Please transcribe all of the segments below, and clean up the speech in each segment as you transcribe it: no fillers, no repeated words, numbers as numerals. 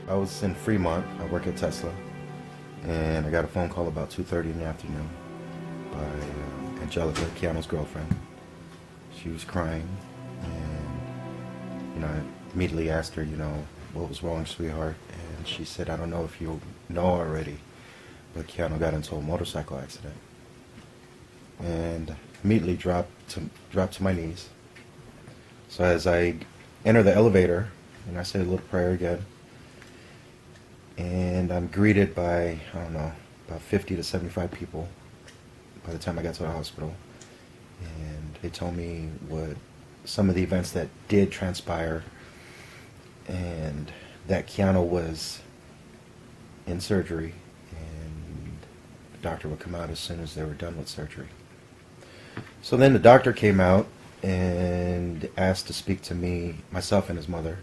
I was in Fremont. I work at Tesla, and I got a phone call about 2:30 in the afternoon by Angelica, Keanu's girlfriend. She was crying, and I immediately asked her, what was wrong, sweetheart? And she said, I don't know if you know already, but Keanu got into a motorcycle accident, and immediately dropped to my knees. So as I enter the elevator, and I say a little prayer again, and I'm greeted by, I don't know, about 50 to 75 people by the time I got to the hospital. And they told me what some of the events that did transpire, and that Keanu was in surgery, and the doctor would come out as soon as they were done with surgery. So then the doctor came out and asked to speak to me, myself and his mother.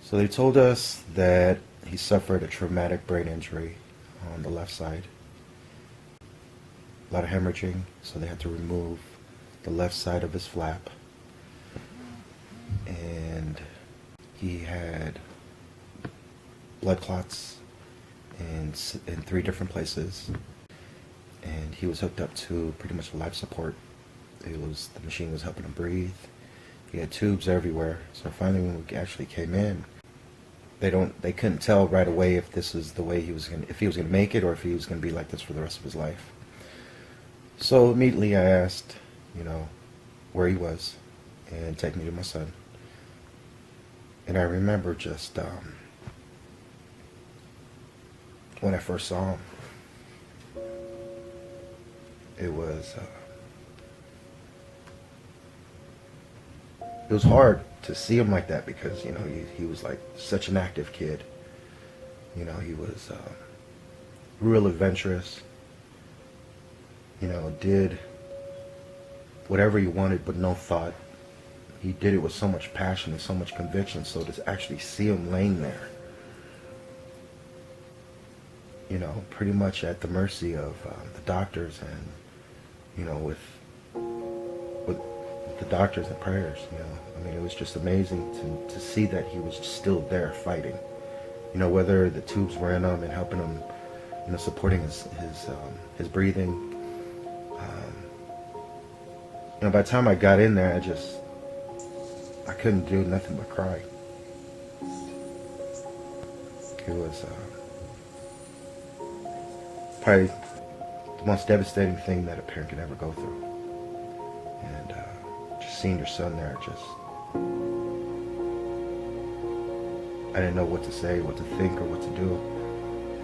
So they told us that he suffered a traumatic brain injury on the left side. A lot of hemorrhaging, so they had to remove the left side of his flap. And he had blood clots in 3 different places. And he was hooked up to pretty much life support. The machine was helping him breathe. He had tubes everywhere. So finally, when we actually came in, they couldn't tell right away if this is the way if he was gonna make it, or if he was gonna be like this for the rest of his life. So immediately I asked, where he was, and take me to my son. And I remember just when I first saw him, it was hard to see him like that, because he was like such an active kid. He was real adventurous. Did whatever he wanted, but no thought. He did it with so much passion and so much conviction. So to actually see him laying there, pretty much at the mercy of the doctors, and with the doctors and prayers, it was just amazing to see that he was still there fighting. Whether the tubes were in him and helping him, supporting his breathing. By the time I got in there, I couldn't do nothing but cry. It was probably the most devastating thing that a parent can ever go through. And just seeing your son there, I didn't know what to say, what to think, or what to do,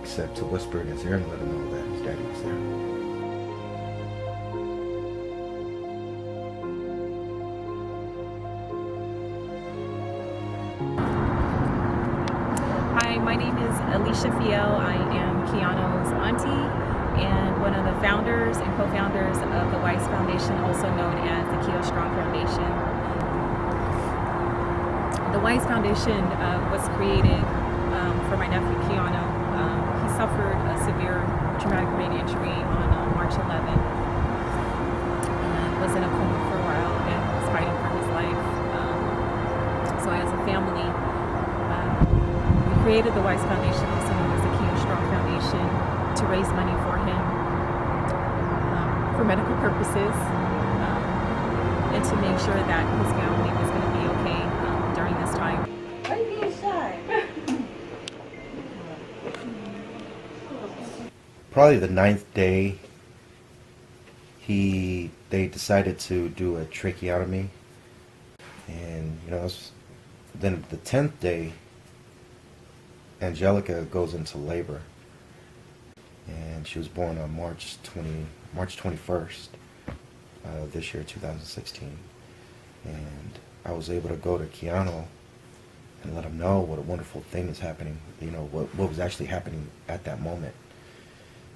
except to whisper in his ear and let him know that his daddy was there. Hi, my name is Alicia Fiel. I am Keanu's auntie and one of the founders and co-founders of the Weiss Foundation, also known as the Keo Strong Foundation. The Weiss Foundation was created for my nephew Keanu. He suffered a severe traumatic brain injury on March 11th. Was in a coma for a while and was fighting for his life. So as a family, we created the Weiss Foundation, also known as the Keo Strong Foundation, to raise money for him for medical purposes, and to make sure that his family was going to be okay during this time. Why are you being shy? Probably the 9th day, they decided to do a tracheotomy, and then the 10th day, Angelica goes into labor, and she was born on March 21st this year, 2016. And I was able to go to Keanu and let him know what a wonderful thing is happening, what was actually happening at that moment,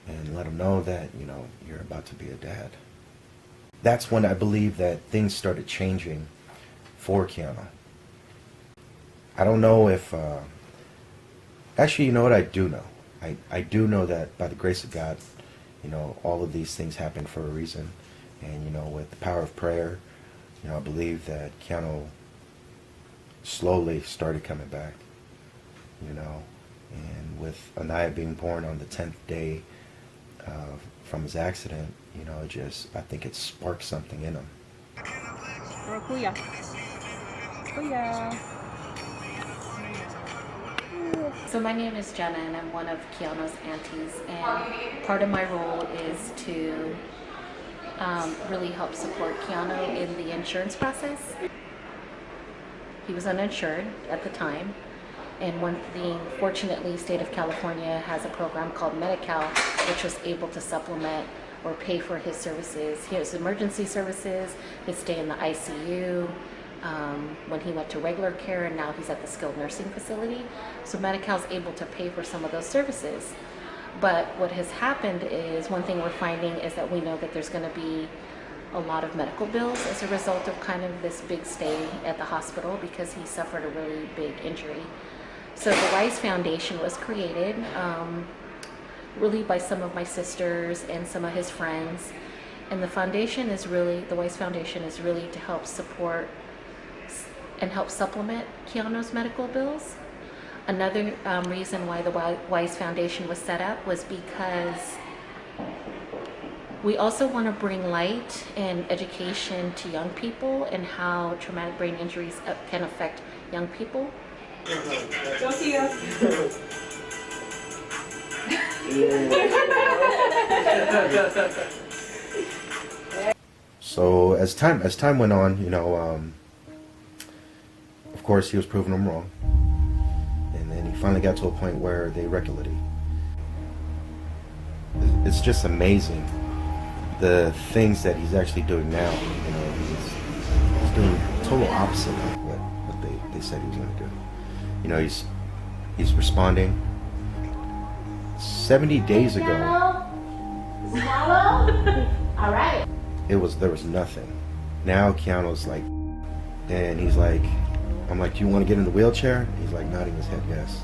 and let him know that you're about to be a dad. That's when I believe that things started changing for Keanu. I don't know if actually, you know what, I do know. I do know that by the grace of God, all of these things happen for a reason. And, with the power of prayer, I believe that Keanu slowly started coming back. you know. And with Anaya being born on the 10th day from his accident, you know, I think it sparked something in him. Kuya. Kuya. So my name is Jenna and I'm one of Keanu's aunties, and part of my role is to really help support Keanu in the insurance process. He was uninsured at the time, and one thing, fortunately, state of California has a program called Medi-Cal, which was able to supplement or pay for his services, his emergency services, his stay in the ICU, when he went to regular care, and now he's at the skilled nursing facility. So Medi-Cal is able to pay for some of those services. But what has happened is, one thing we're finding is that we know that there's going to be a lot of medical bills as a result of kind of this big stay at the hospital, because he suffered a really big injury. So the Wise Foundation was created really by some of my sisters and some of his friends. And the foundation is really, the Wise Foundation is really to help support and help supplement Keanu's medical bills. Another reason why the Wise Foundation was set up was because we also want to bring light and education to young people and how traumatic brain injuries can affect young people. So as time went on, you know, of course he was proving them wrong, and then he finally got to a point where they regularly. It's just amazing the things that he's actually doing now. You know, he's doing total opposite of what they said he was going to do. You know, he's responding. 70 days ago, All right. there was nothing. Now Keanu's like, and he's like, I'm like, do you want to get in the wheelchair? He's like nodding his head yes.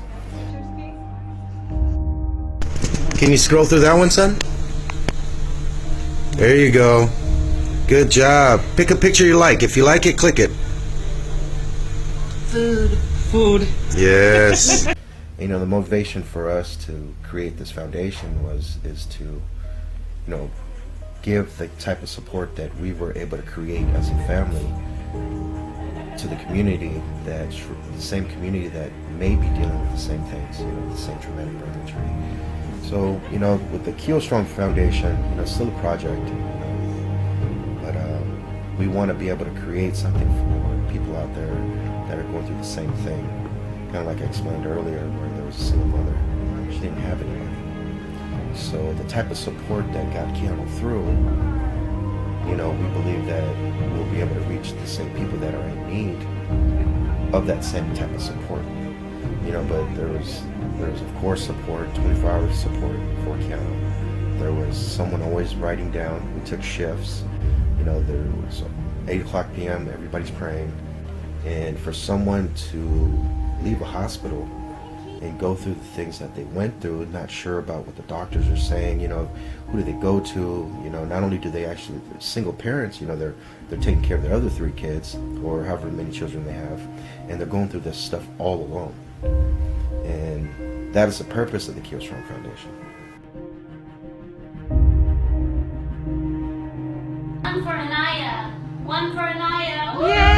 Can you scroll through that one, son? There you go. Good job. Pick a picture you like. If you like it, click it. Food. Yes. You know, the motivation for us to create this foundation is to, you know, give the type of support that we were able to create as a family to the community, the same community that may be dealing with the same things, you know, the same traumatic brain injury. So, you know, with the Keelstrong Foundation, you know, it's still a project, but we want to be able to create something for people out there that are going through the same thing. Kind of like I explained earlier, where there was a single mother, she didn't have anybody. So the type of support that got Keanu through, you know, we believe that we'll be able to reach the same people that are in need of that same type of support. You know, but there was of course support, 24 hours support for Keanu. There was someone always writing down. We took shifts. You know, there was 8 o'clock p.m. everybody's praying, and for someone to leave a hospital and go through the things that they went through, not sure about what the doctors are saying, you know, who do they go to, you know, not only do they actually, they're single parents, you know, they're taking care of their other 3 kids or however many children they have, and they're going through this stuff all alone. And that is the purpose of the Keelstrong Foundation. One for Anaya. One for Anaya. Yay!